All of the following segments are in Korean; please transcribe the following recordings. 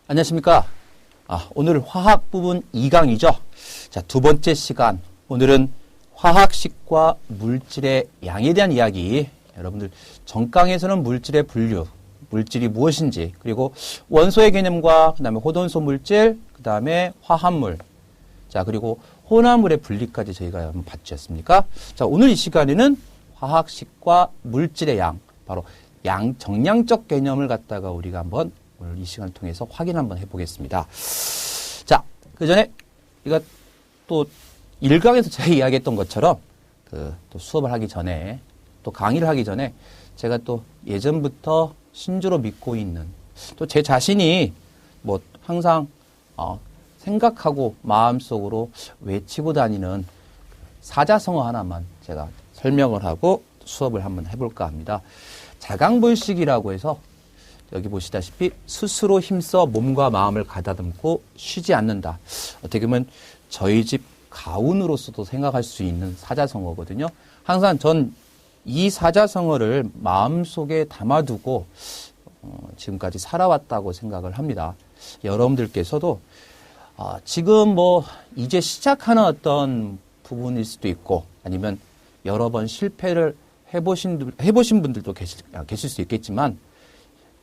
안녕하십니까. 오늘 화학 부분 2강이죠. 자, 두 번째 시간. 오늘은 화학식과 물질의 양에 대한 이야기. 여러분들 전강에서는 물질의 분류, 물질이 무엇인지, 그리고 원소의 개념과 그다음에 호돈소 물질, 그다음에 화합물, 자, 그리고 혼합물의 분리까지 저희가 한번 봤지 않습니까? 자, 오늘 이 시간에는 화학식과 물질의 양, 바로 정량적 개념을 갖다가 우리가 한번 오늘 이 시간을 통해서 확인 한번 해보겠습니다. 자, 그 전에 우리가 또 1강에서 제가 이야기했던 것처럼 또 수업을 하기 전에 또 강의를 하기 전에 제가 또 예전부터 신주로 믿고 있는 또 제 자신이 뭐 항상 생각하고 마음속으로 외치고 다니는 사자성어 하나만 제가 설명을 하고 수업을 한번 해볼까 합니다. 자강불식이라고 해서 여기 보시다시피 스스로 힘써 몸과 마음을 가다듬고 쉬지 않는다. 어떻게 보면 저희 집 가훈으로서도 생각할 수 있는 사자성어거든요. 항상 전 이 사자성어를 마음속에 담아두고 지금까지 살아왔다고 생각을 합니다. 여러분들께서도 지금 뭐 이제 시작하는 어떤 부분일 수도 있고 아니면 여러 번 실패를 해보신 분들도 계실 수 있겠지만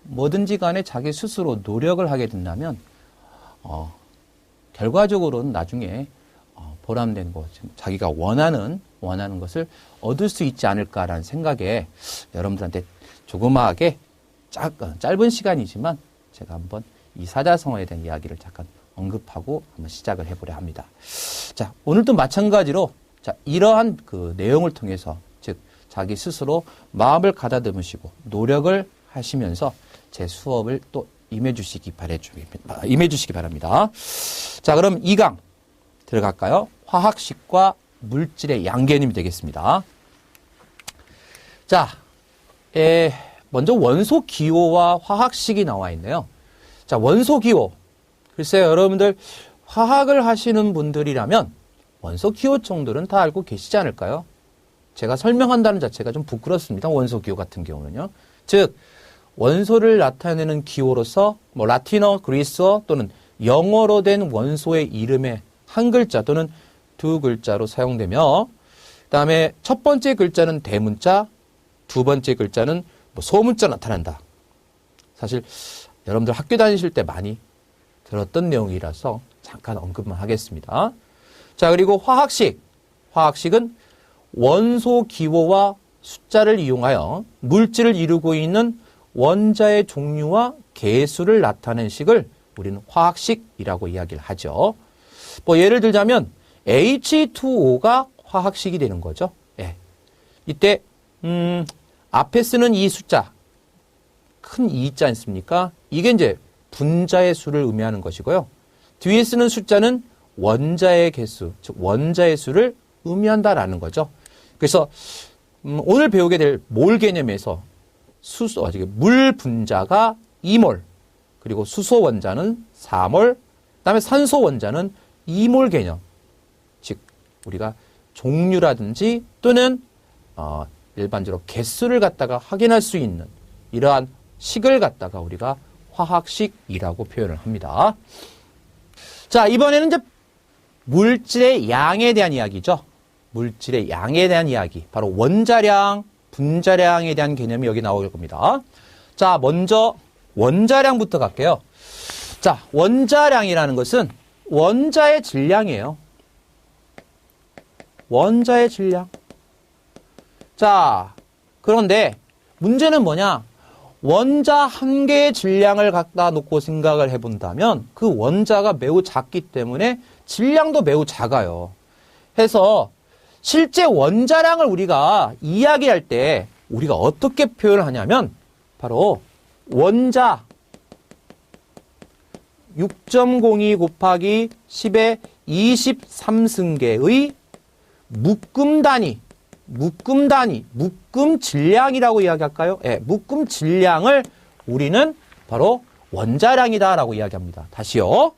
뭐든지 간에 자기 스스로 노력을 하게 된다면 결과적으로는 나중에 보람된 것, 자기가 원하는 것을 얻을 수 있지 않을까라는 생각에 여러분들한테 조그마하게 짧은 시간이지만 제가 한번 이 사자성어에 대한 이야기를 잠깐 언급하고 한번 시작을 해보려 합니다. 자, 오늘도 마찬가지로 이러한 그 내용을 통해서 즉 자기 스스로 마음을 가다듬으시고 노력을 하시면서 제 수업을 또 임해주시기 바랍니다. 자, 그럼 2강 들어갈까요? 화학식과 물질의 양 개념이 되겠습니다. 자, 먼저 원소 기호와 화학식이 나와 있네요. 자, 원소 기호. 글쎄요, 여러분들 화학을 하시는 분들이라면 원소 기호 정도는 다 알고 계시지 않을까요? 제가 설명한다는 자체가 좀 부끄럽습니다. 원소 기호 같은 경우는요. 즉, 원소를 나타내는 기호로서 뭐 라틴어, 그리스어 또는 영어로 된 원소의 이름의 한 글자 또는 두 글자로 사용되며 그다음에 첫 번째 글자는 대문자, 두 번째 글자는 뭐 소문자 나타난다. 사실 여러분들 학교 다니실 때 많이 들었던 내용이라서 잠깐 언급만 하겠습니다. 자, 그리고 화학식. 화학식은 원소 기호와 숫자를 이용하여 물질을 이루고 있는 원자의 종류와 개수를 나타낸 식을 우리는 화학식이라고 이야기를 하죠. 뭐 예를 들자면 H2O가 화학식이 되는 거죠. 예. 이때 앞에 쓰는 이 숫자 큰 E 있지 않습니까? 이게 이제 분자의 수를 의미하는 것이고요. 뒤에 쓰는 숫자는 원자의 개수, 즉 원자의 수를 의미한다라는 거죠. 그래서 오늘 배우게 될 몰 개념에서 물 분자가 2몰, 그리고 수소 원자는 4몰, 그다음에 산소 원자는 2몰 개념. 즉 우리가 종류라든지 또는 일반적으로 개수를 갖다가 확인할 수 있는 이러한 식을 갖다가 우리가 화학식이라고 표현을 합니다. 자, 이번에는 이제 물질의 양에 대한 이야기죠. 물질의 양에 대한 이야기. 바로 원자량, 분자량에 대한 개념이 여기 나올 겁니다. 자, 먼저 원자량부터 갈게요. 자, 원자량이라는 것은 원자의 질량이에요. 원자의 질량. 자, 그런데 문제는 뭐냐? 원자 한 개의 질량을 갖다 놓고 생각을 해본다면 그 원자가 매우 작기 때문에 질량도 매우 작아요. 해서 실제 원자량을 우리가 이야기할 때 우리가 어떻게 표현을 하냐면 바로 원자 6.02 곱하기 10의 23승계의 묶음 단위, 묶음 질량이라고 이야기할까요? 예, 묶음 질량을 우리는 바로 원자량이다라고 이야기합니다. 다시요.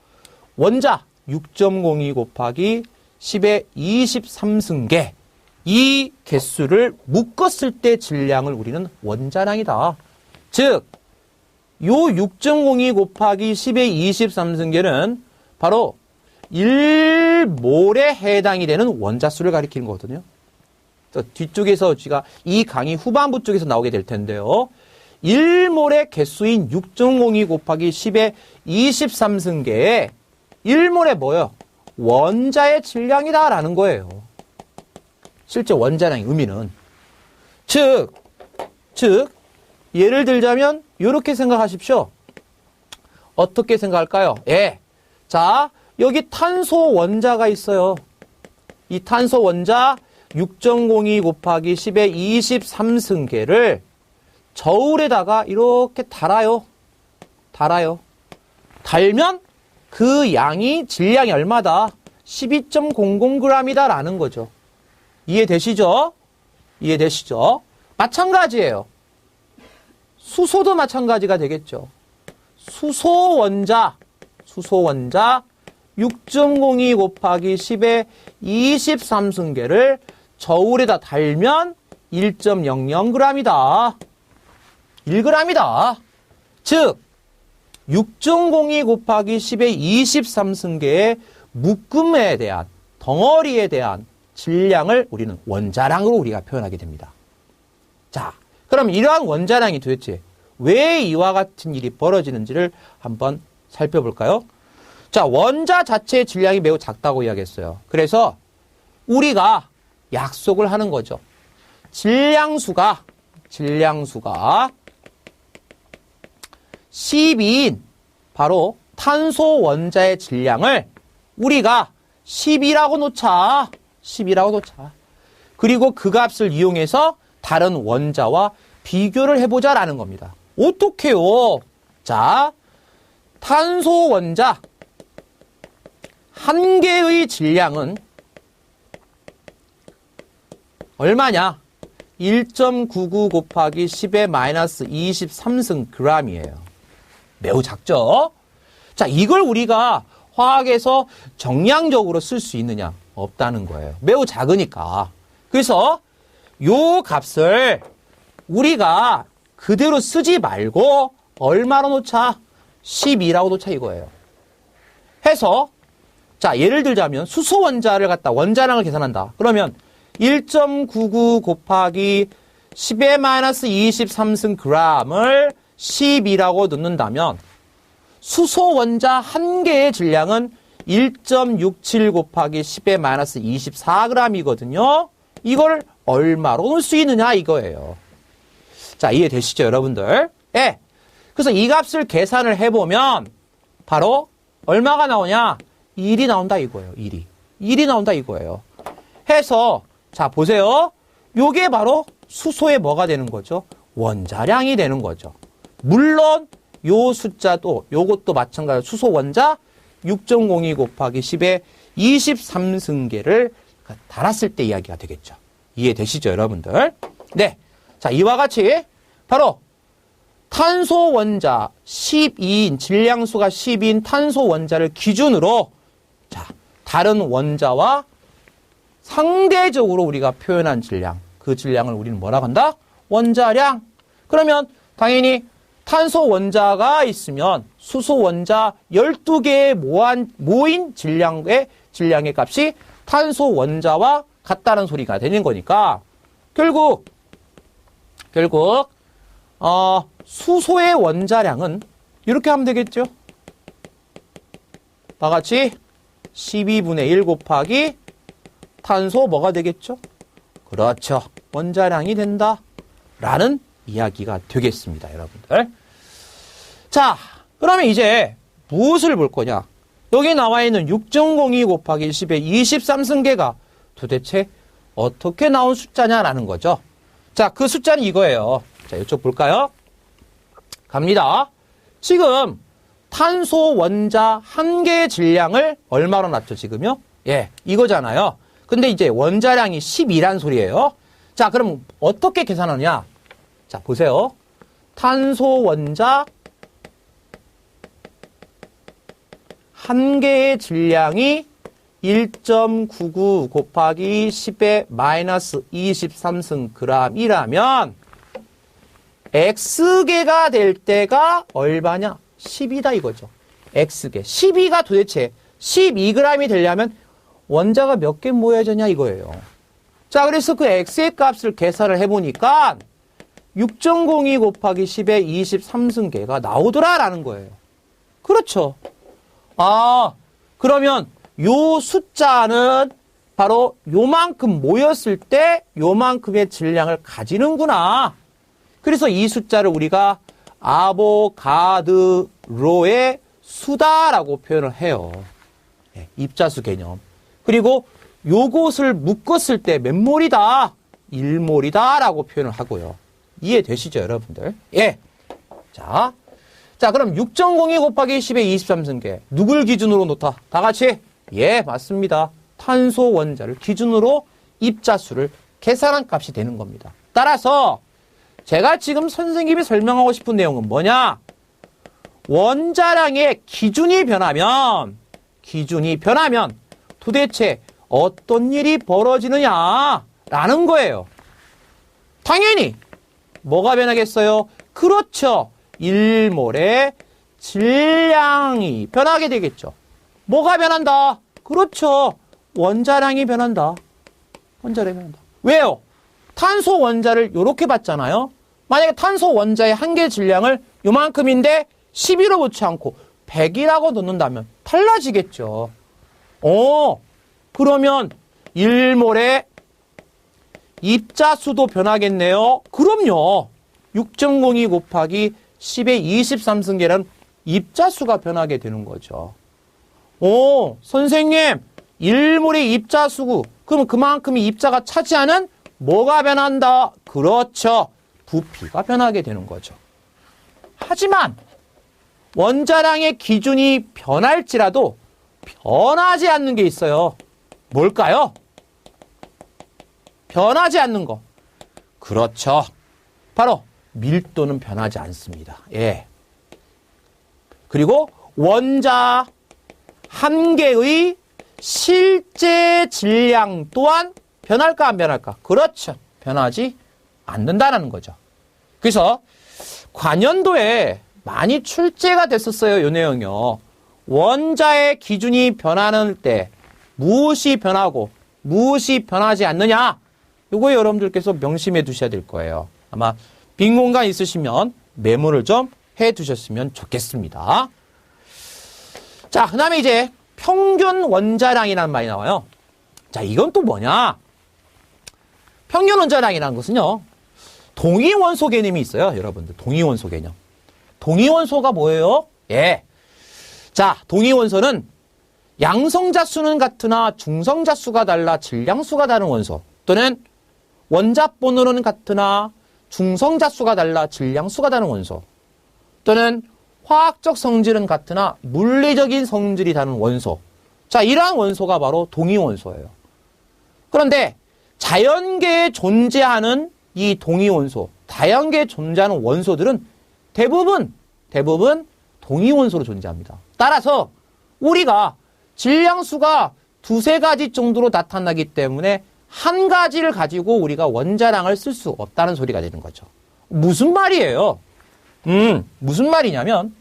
원자 6.02 곱하기 10의 23승계 이 개수를 묶었을 때 질량을 우리는 원자량이다. 즉 요 6.02 곱하기 10의 23승계는 바로 1몰에 해당이 되는 원자수를 가리키는 거거든요. 뒤쪽에서 제가 이 강의 후반부 쪽에서 나오게 될 텐데요. 1몰의 개수인 6.02 곱하기 10의 23승계에 1몰의 뭐예요? 원자의 질량이다라는 거예요. 실제 원자량의 의미는. 즉, 예를 들자면 이렇게 생각하십시오. 어떻게 생각할까요? 예. 자, 여기 탄소 원자가 있어요. 이 탄소 원자 6.02 곱하기 10의 23승계를 저울에다가 이렇게 달아요. 달면 그 양이 질량이 얼마다? 12.00g이다 라는 거죠. 이해되시죠? 마찬가지예요. 수소도 마찬가지가 되겠죠. 수소 원자 6.02 곱하기 10의 23승계를 저울에다 달면 1.00g이다. 1g이다. 즉 6.02 곱하기 10의 23승계의 묶음에 대한, 덩어리에 대한 질량을 우리는 원자량으로 우리가 표현하게 됩니다. 자, 그럼 이러한 원자량이 도대체 왜 이와 같은 일이 벌어지는지를 한번 살펴볼까요? 자, 원자 자체의 질량이 매우 작다고 이야기했어요. 그래서 우리가 약속을 하는 거죠. 질량수가 12인 바로 탄소 원자의 질량을 우리가 10이라고 놓자. 그리고 그 값을 이용해서 다른 원자와 비교를 해보자라는 겁니다. 어떻게요? 자, 탄소 원자 한 개의 질량은 얼마냐? 1.99 곱하기 10의 마이너스 23승 g이에요. 매우 작죠? 자, 이걸 우리가 화학에서 정량적으로 쓸 수 있느냐? 없다는 거예요. 매우 작으니까. 그래서 요 값을 우리가 그대로 쓰지 말고 얼마로 놓자? 12라고 놓자 이거예요. 해서 자, 예를 들자면 수소 원자를 갖다 원자량을 계산한다. 그러면 1.99 곱하기 10의 마이너스 23승 g을 12라고 넣는다면 수소 원자 한 개의 질량은 1.67 곱하기 10의 마이너스 24g이거든요. 이걸 얼마로 넣을 수 있느냐 이거예요. 자, 이해되시죠, 여러분들? 예. 그래서 이 값을 계산을 해보면 바로 얼마가 나오냐? 1이 나온다 이거예요. 1이 나온다 이거예요. 해서 자, 보세요. 요게 바로 수소의 뭐가 되는 거죠? 원자량이 되는 거죠. 물론 요 숫자도 요것도 마찬가지로 수소 원자 6.02 곱하기 10의 23승계를 달았을 때 이야기가 되겠죠. 이해되시죠, 여러분들? 네. 자, 이와 같이 바로 탄소 원자 12인, 질량수가 10인 탄소 원자를 기준으로 자, 다른 원자와 상대적으로 우리가 표현한 질량, 그 질량을 우리는 뭐라고 한다? 원자량. 그러면 당연히 탄소 원자가 있으면 수소 원자 12개의 모인 질량의 값이 탄소 원자와 같다는 소리가 되는 거니까 결국 수소의 원자량은 이렇게 하면 되겠죠. 다같이 12분의 1 곱하기 탄소 뭐가 되겠죠? 그렇죠. 원자량이 된다. 라는 이야기가 되겠습니다, 여러분들. 자, 그러면 이제 무엇을 볼 거냐? 여기 나와 있는 6.02 곱하기 10의 23승계가 도대체 어떻게 나온 숫자냐라는 거죠. 자, 그 숫자는 이거예요. 자, 이쪽 볼까요? 갑니다. 지금 탄소 원자 한 개의 질량을 얼마로 놨죠, 지금요? 예, 이거잖아요. 근데 이제 원자량이 12란 소리예요. 자, 그럼 어떻게 계산하냐? 자, 보세요. 탄소 원자 한 개의 질량이 1.99 곱하기 10의 마이너스 23승 g이라면 X개가 될 때가 얼마냐? 10이다 이거죠. X개. 12가 도대체 12g이 되려면 원자가 몇 개 모여야 되냐 이거예요. 자, 그래서 그 X의 값을 계산을 해보니까 6.02 곱하기 10의 23승계가 나오더라라는 거예요. 그렇죠. 아, 그러면 요 숫자는 바로 요만큼 모였을 때 요만큼의 질량을 가지는구나. 그래서 이 숫자를 우리가 아보가드로의 수다라고 표현을 해요. 네, 입자수 개념. 그리고 요것을 묶었을 때 몇 몰이다? 1몰이다 라고 표현을 하고요. 이해되시죠, 여러분들? 예. 자, 그럼 6.02 곱하기 10의 23승계. 누굴 기준으로 놓다? 다 같이? 예, 맞습니다. 탄소 원자를 기준으로 입자수를 계산한 값이 되는 겁니다. 따라서 제가 지금 선생님이 설명하고 싶은 내용은 뭐냐? 원자량의 기준이 변하면 도대체 어떤 일이 벌어지느냐라는 거예요. 당연히 뭐가 변하겠어요? 그렇죠. 1몰의 질량이 변하게 되겠죠. 뭐가 변한다? 그렇죠. 원자량이 변한다. 원자량이 변한다. 왜요? 탄소 원자를 이렇게 봤잖아요. 만약에 탄소 원자의 한 개 질량을 요만큼인데 12로 놓지 않고 100이라고 놓는다면 달라지겠죠. 그러면 1몰의 입자수도 변하겠네요. 그럼요. 6.02 곱하기 10의 23승계라는 입자수가 변하게 되는 거죠. 선생님, 1몰의 입자수고, 그럼 그만큼의 입자가 차지하는 뭐가 변한다? 그렇죠. 부피가 변하게 되는 거죠. 하지만 원자량의 기준이 변할지라도 변하지 않는 게 있어요. 뭘까요? 변하지 않는 거. 그렇죠. 바로 밀도는 변하지 않습니다. 예. 그리고 원자 한 개의 실제 질량 또한 변할까 안 변할까? 그렇죠. 변하지 않는다는 거죠. 그래서 관연도에 많이 출제가 됐었어요. 이 내용이요. 원자의 기준이 변하는 때 무엇이 변하고 무엇이 변하지 않느냐? 이거 여러분들께서 명심해 두셔야 될 거예요. 아마 빈 공간 있으시면 메모를 좀 해 두셨으면 좋겠습니다. 자, 그 다음에 이제 평균 원자량이라는 말이 나와요. 자, 이건 또 뭐냐? 평균 원자량이라는 것은요, 동위원소 개념이 있어요. 여러분들, 동위원소 개념. 동위원소가 뭐예요? 예. 자, 동위원소는 양성자수는 같으나 중성자수가 달라 질량수가 다른 원소, 또는 원자번호는 같으나 중성자수가 달라 질량수가 다른 원소, 또는 화학적 성질은 같으나 물리적인 성질이 다른 원소. 자, 이러한 원소가 바로 동위원소예요. 그런데 자연계에 존재하는 이 동위원소, 자연계에 존재하는 원소들은 대부분 동위원소로 존재합니다. 따라서 우리가 질량수가 두세 가지 정도로 나타나기 때문에 한 가지를 가지고 우리가 원자량을 쓸 수 없다는 소리가 되는 거죠. 무슨 말이에요? 무슨 말이냐면,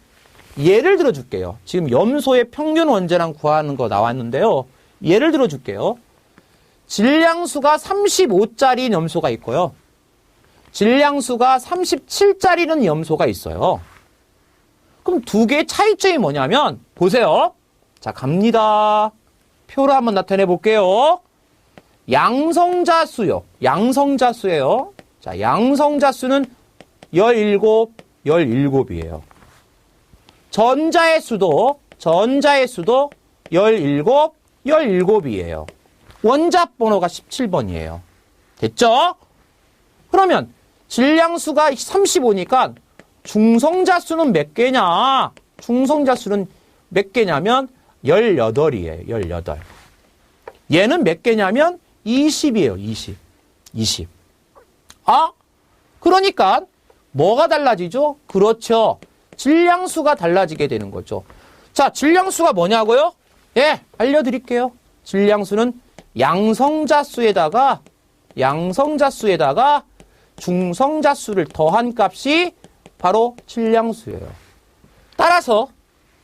예를 들어 줄게요. 지금 염소의 평균 원자량 구하는 거 나왔는데요. 예를 들어 줄게요. 질량수가 35짜리 염소가 있고요. 질량수가 37짜리는 염소가 있어요. 그럼 두 개의 차이점이 뭐냐면, 보세요. 자, 갑니다. 표로 한번 나타내 볼게요. 양성자수요. 양성자수예요. 자, 양성자수는 17, 17이에요. 전자의 수도 17, 17이에요. 원자 번호가 17번이에요. 됐죠? 그러면 질량수가 35니까 중성자수는 몇 개냐? 중성자수는 몇 개냐면 18이에요. 18. 얘는 몇 개냐면 20이에요. 20. 아? 그러니까 뭐가 달라지죠? 그렇죠. 질량수가 달라지게 되는 거죠. 자, 질량수가 뭐냐고요? 예, 알려드릴게요. 질량수는 양성자수에다가 중성자 수를 더한 값이 바로 질량수예요. 따라서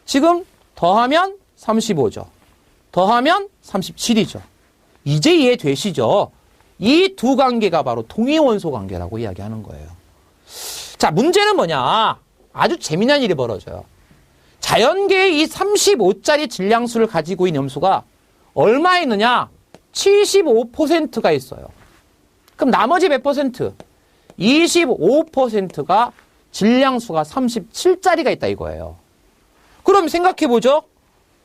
지금 더하면 35죠. 더하면 37이죠. 이제 이해되시죠? 이 두 관계가 바로 동위원소 관계라고 이야기하는 거예요. 자, 문제는 뭐냐? 아주 재미난 일이 벌어져요. 자연계의 이 35짜리 질량수를 가지고 있는 염소가 얼마 있느냐? 75%가 있어요. 그럼 나머지 몇 퍼센트? 25%가 질량수가 37짜리가 있다 이거예요. 그럼 생각해보죠.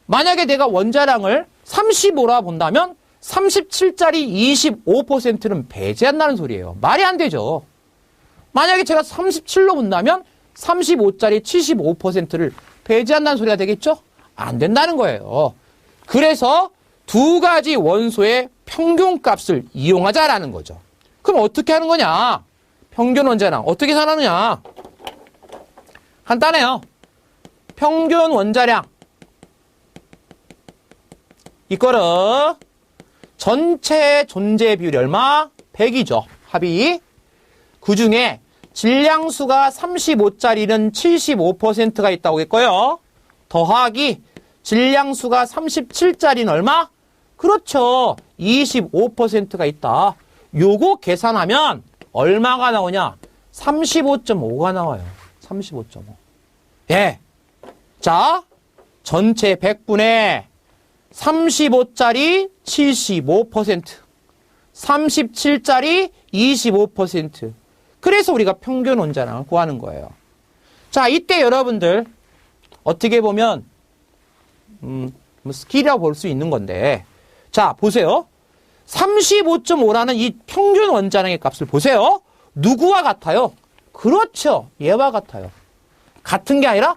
만약에 내가 원자량을 35라 본다면 37짜리 25%는 배제한다는 소리예요. 말이 안 되죠. 만약에 제가 37로 본다면 35짜리 75%를 배제한다는 소리가 되겠죠? 안 된다는 거예요. 그래서 두 가지 원소의 평균값을 이용하자라는 거죠. 그럼 어떻게 하는 거냐? 평균 원자량 어떻게 계산하느냐? 간단해요. 평균 원자량 이거를 전체 존재 비율이 얼마? 100이죠. 합이. 그 중에 질량수가 35짜리는 75%가 있다고 했고요. 더하기 질량수가 37짜리는 얼마? 그렇죠. 25%가 있다. 요거 계산하면 얼마가 나오냐? 35.5가 나와요. 35.5. 예. 자, 전체 100분의 35짜리 75%, 37짜리 25%. 그래서 우리가 평균 원자량을 구하는 거예요. 자, 이때 여러분들 어떻게 보면 스킬이라고 볼 수 있는 건데, 자, 보세요. 35.5라는 이 평균 원자량의 값을 보세요. 누구와 같아요? 그렇죠. 얘와 같아요. 같은 게 아니라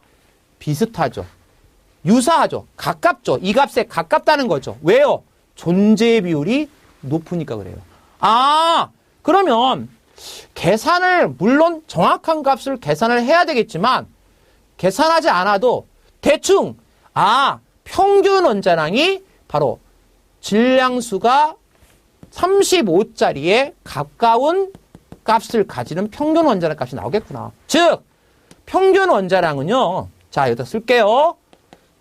비슷하죠. 유사하죠. 가깝죠. 이 값에 가깝다는 거죠. 왜요? 존재 비율이 높으니까 그래요. 아, 그러면 계산을, 물론 정확한 값을 계산을 해야 되겠지만 계산하지 않아도 대충 평균 원자량이 바로 질량수가 35짜리에 가까운 값을 가지는 평균 원자량 값이 나오겠구나. 즉, 평균 원자량은요. 자, 여기다 쓸게요.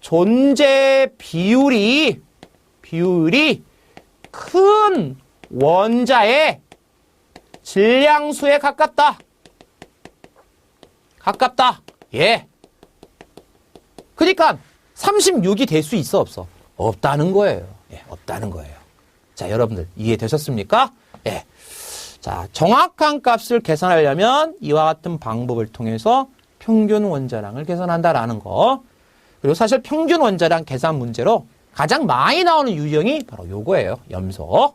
존재 비율이 큰 원자의 질량수에 가깝다. 예. 그러니까 36이 될 수 있어, 없어? 없다는 거예요. 예, 없다는 거예요. 자, 여러분들 이해되셨습니까? 예. 자, 정확한 값을 계산하려면 이와 같은 방법을 통해서 평균 원자량을 계산한다라는 거. 그리고 사실 평균 원자량 계산 문제로 가장 많이 나오는 유형이 바로 요거예요. 염소.